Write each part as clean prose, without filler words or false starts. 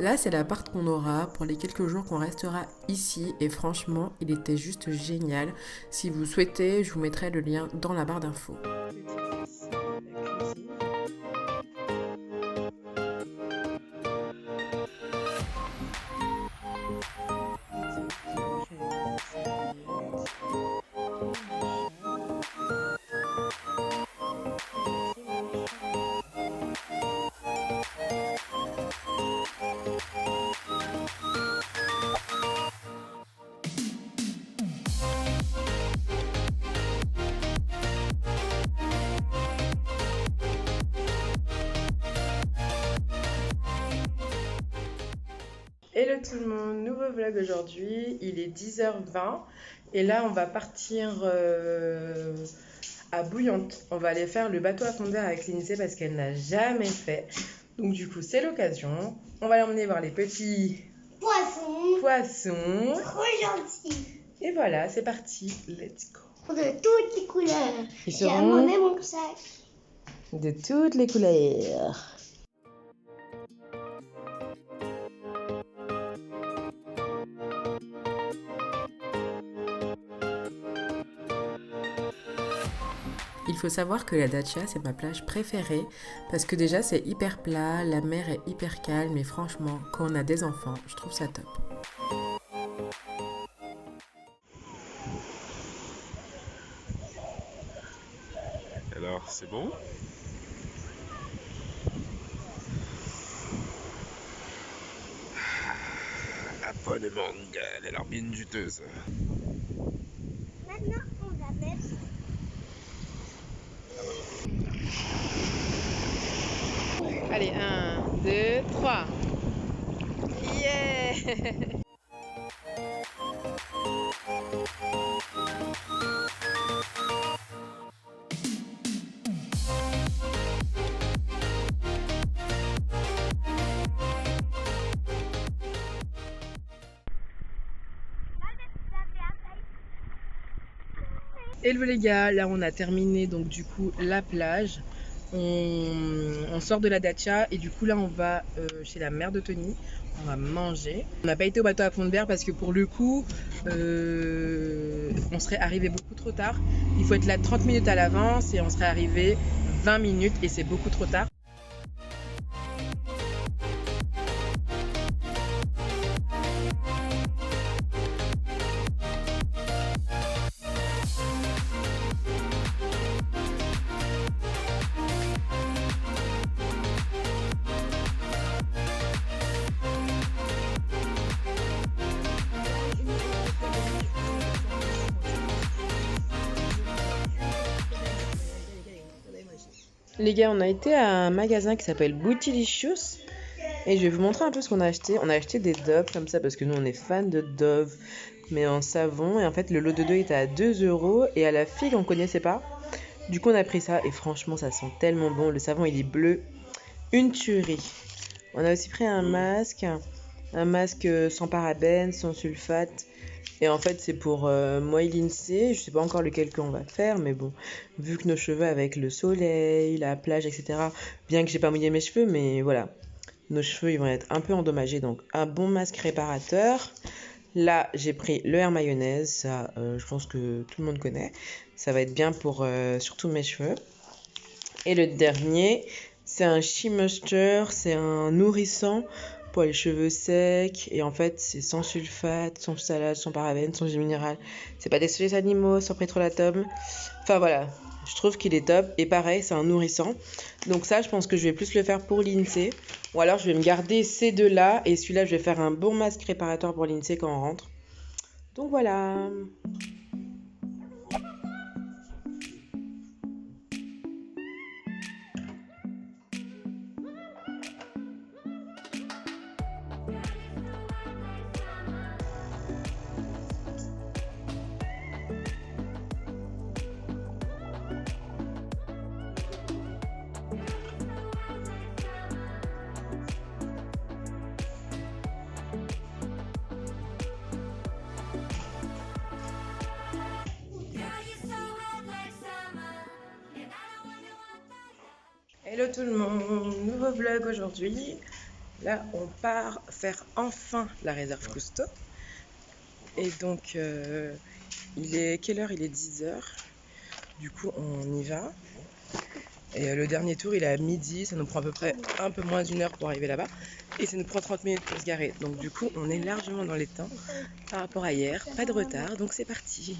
Là, c'est l'appart qu'on aura pour les quelques jours qu'on restera ici et franchement, il était juste génial. Si vous souhaitez, je vous mettrai le lien dans la barre d'infos. Hello tout le monde, nouveau vlog aujourd'hui, il est 10h20 et là on va partir à Bouillante. On va aller faire le bateau à fondeur avec Lindsay parce qu'elle n'a jamais fait. Donc du coup c'est l'occasion, on va l'emmener voir les petits poissons. Trop gentil. Et voilà, c'est parti, let's go. De toutes les couleurs. Ils J'ai seront amené mon sac. de toutes les couleurs. Il faut savoir que la Dacia, c'est ma plage préférée parce que déjà c'est hyper plat, la mer est hyper calme et franchement, quand on a des enfants, je trouve ça top. Alors, c'est bon? La bonne mangue, elle a l'air bien juteuse. Maintenant, on va mettre. Allez, 1, 2, 3. Yeah! Hello les gars, là on a terminé donc du coup la plage. On sort de la Dacia et du coup là on va chez la mère de Tony. On va manger. On n'a pas été au bateau à fond de verre parce que pour le coup on serait arrivé beaucoup trop tard. Il faut être là 30 minutes à l'avance et on serait arrivé 20 minutes et c'est beaucoup trop tard. Les gars, on a été à un magasin qui s'appelle Bootylicious et je vais vous montrer un peu ce qu'on a acheté. On a acheté des Dove comme ça parce que nous on est fans de Dove, mais en savon. Et en fait, le lot de 2 était à 2 € et à la figue on connaissait pas. Du coup, on a pris ça et franchement, ça sent tellement bon. Le savon il est bleu, une tuerie. On a aussi pris un masque sans parabènes, sans sulfate. Et en fait, c'est pour moi et Lindsay. Je sais pas encore lequel qu'on va faire, mais bon, vu que nos cheveux avec le soleil, la plage, etc. Bien que j'ai pas mouillé mes cheveux, mais voilà, nos cheveux ils vont être un peu endommagés. Donc un bon masque réparateur. Là, j'ai pris le Air Mayonnaise. Ça, je pense que tout le monde connaît. Ça va être bien pour surtout mes cheveux. Et le dernier, c'est un Shea Moisture. C'est un nourrissant pour les cheveux secs et en fait c'est sans sulfate, sans phthalate, sans parabènes, sans jus minéral, c'est pas des sels animaux, sans pétrolatum, enfin voilà, je trouve qu'il est top et pareil c'est un nourrissant, donc ça je pense que je vais plus le faire pour Lindsay ou alors je vais me garder ces deux là et celui-là je vais faire un bon masque réparateur pour Lindsay quand on rentre, donc voilà. Hello tout le monde, nouveau vlog aujourd'hui. Là, on part faire enfin la réserve Cousteau. Et donc, il est quelle heure? Il est 10h. Du coup, on y va. Et le dernier tour, il est à midi. Ça nous prend à peu près un peu moins d'1 heure pour arriver là-bas. Et ça nous prend 30 minutes pour se garer. Donc, du coup, on est largement dans les temps par rapport à hier. Pas de retard, donc c'est parti.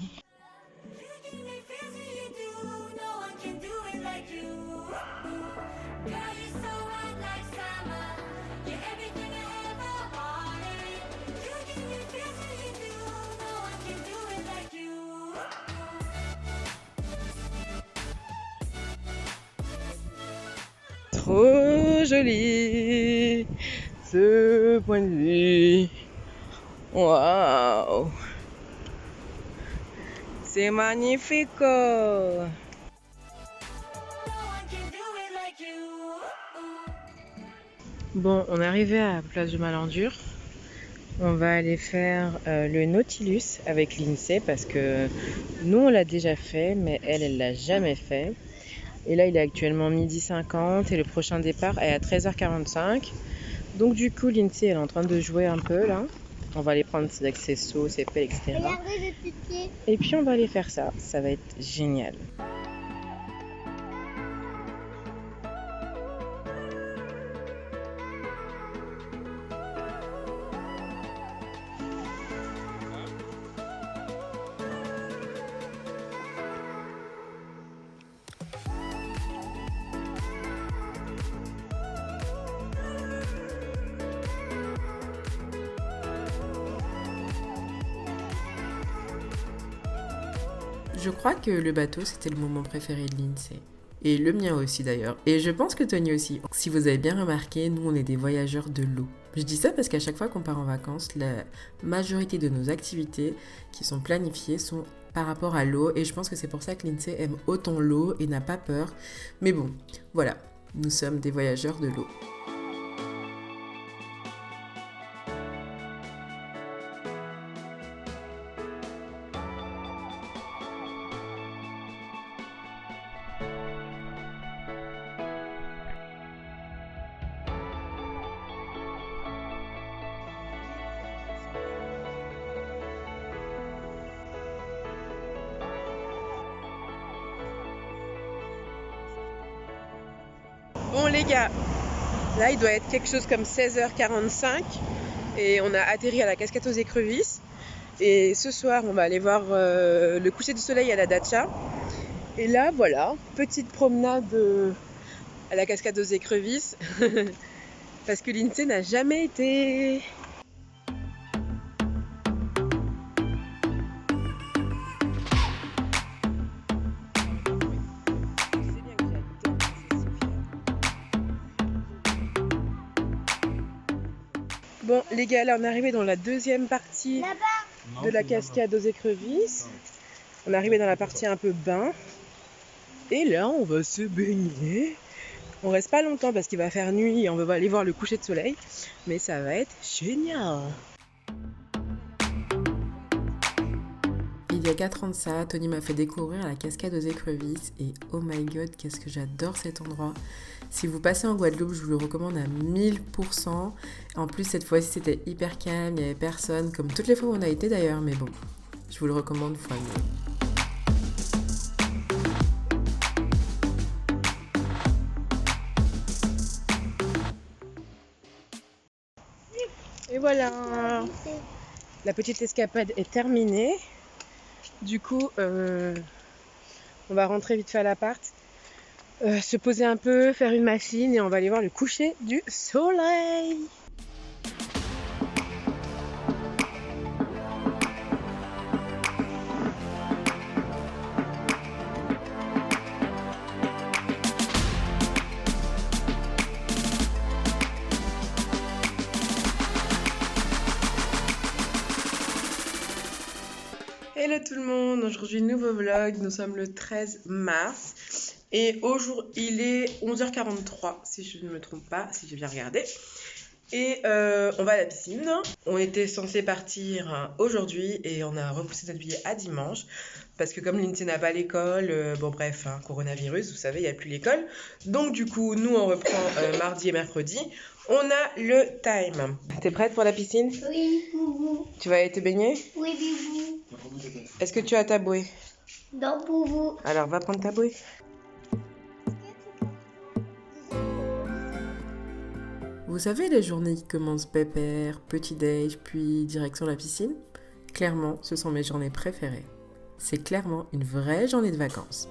Trop joli ce point de vue. Waouh, c'est magnifique. Bon, on est arrivé à Place de Malandure. On va aller faire le Nautilus avec Lindsay parce que nous on l'a déjà fait, mais elle l'a jamais fait. Et là il est actuellement 12h50 et le prochain départ est à 13h45. Donc du coup Lindsay elle est en train de jouer un peu là. On va aller prendre ses accessoires, ses pelles, etc. Regardez le piqué. Et puis on va aller faire ça, ça va être génial. Je crois que le bateau, c'était le moment préféré de Lindsay. Et le mien aussi d'ailleurs. Et je pense que Tony aussi. Si vous avez bien remarqué, nous on est des voyageurs de l'eau. Je dis ça parce qu'à chaque fois qu'on part en vacances, la majorité de nos activités qui sont planifiées sont par rapport à l'eau. Et je pense que c'est pour ça que Lindsay aime autant l'eau et n'a pas peur. Mais bon, voilà, nous sommes des voyageurs de l'eau. Bon les gars, là il doit être quelque chose comme 16h45 et on a atterri à la cascade aux écrevisses. Et ce soir on va aller voir le coucher du soleil à la Dacia. Et là voilà, petite promenade à la cascade aux écrevisses parce que Lindsay n'a jamais été. Bon les gars, là on est arrivé dans la deuxième partie de la cascade aux écrevisses. On est arrivé dans la partie un peu bain. Et là on va se baigner. On reste pas longtemps parce qu'il va faire nuit et on va aller voir le coucher de soleil. Mais ça va être génial. Il y a 4 ans de ça, Tony m'a fait découvrir la cascade aux écrevisses et oh my god, qu'est-ce que j'adore cet endroit. Si vous passez en Guadeloupe, je vous le recommande à 1000%. En plus, cette fois-ci, c'était hyper calme, il n'y avait personne, comme toutes les fois où on a été d'ailleurs, mais bon, je vous le recommande fois mieux. Et voilà, la petite escapade est terminée. Du coup, on va rentrer vite fait à l'appart, se poser un peu, faire une machine et on va aller voir le coucher du soleil. Hello tout le monde, aujourd'hui nouveau vlog, nous sommes le 13 mars et aujourd'hui il est 11h43 si je ne me trompe pas, si j'ai bien regardé. Et on va à la piscine. On était censé partir aujourd'hui et on a repoussé notre billet à dimanche parce que comme Lindsay n'a pas l'école, bon bref, hein, coronavirus, vous savez, il n'y a plus l'école. Donc du coup, nous on reprend mardi et mercredi. On a le time. T'es prête pour la piscine? Oui, boubou. Tu vas aller te baigner? Oui, boubou. Est-ce que tu as ta bouée? Non, boubou. Alors va prendre ta bouée. Vous savez les journées qui commencent pépère, petit-déj, puis direction la piscine? Clairement, ce sont mes journées préférées. C'est clairement une vraie journée de vacances.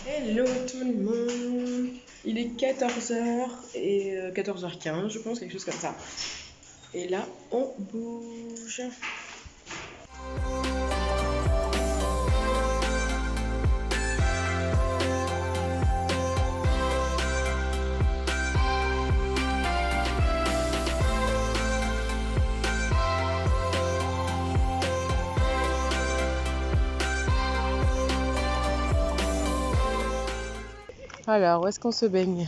Hello tout le monde. Il est 14h et 14h15 je pense, quelque chose comme ça. Et là on bouge. Alors, où est-ce qu'on se baigne?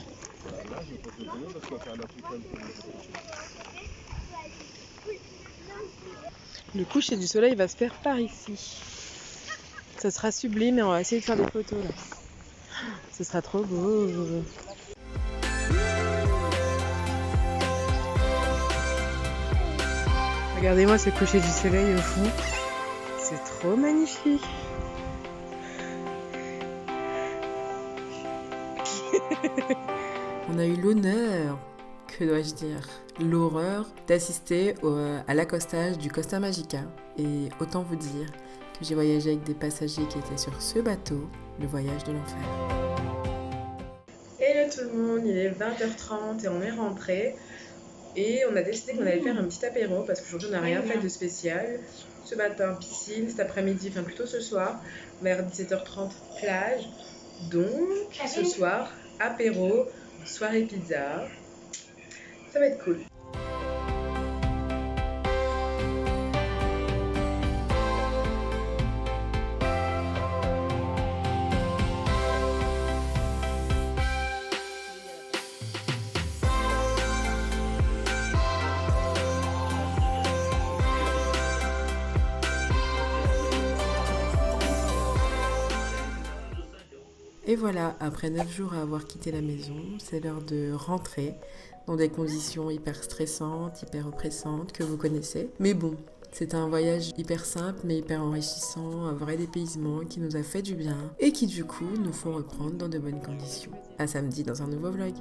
Le coucher du soleil va se faire par ici. Ça sera sublime et on va essayer de faire des photos là. Ce sera trop beau. Regardez-moi ce coucher du soleil au fond. C'est trop magnifique. On a eu l'honneur, que dois-je dire, l'horreur d'assister à l'accostage du Costa Magica. Et autant vous dire que j'ai voyagé avec des passagers qui étaient sur ce bateau, le voyage de l'enfer. Hello tout le monde, il est 20h30 et on est rentré. Et on a décidé qu'on allait faire un petit apéro parce qu'aujourd'hui on n'a rien fait de spécial. Ce matin piscine, cet après-midi, enfin plutôt ce soir, vers 17h30 plage. Donc ce soir, apéro, soirée pizza. Ça va être cool. Et voilà, après 9 jours à avoir quitté la maison, c'est l'heure de rentrer dans des conditions hyper stressantes, hyper oppressantes que vous connaissez. Mais bon, c'est un voyage hyper simple mais hyper enrichissant, un vrai dépaysement qui nous a fait du bien et qui du coup nous font reprendre dans de bonnes conditions. À samedi dans un nouveau vlog.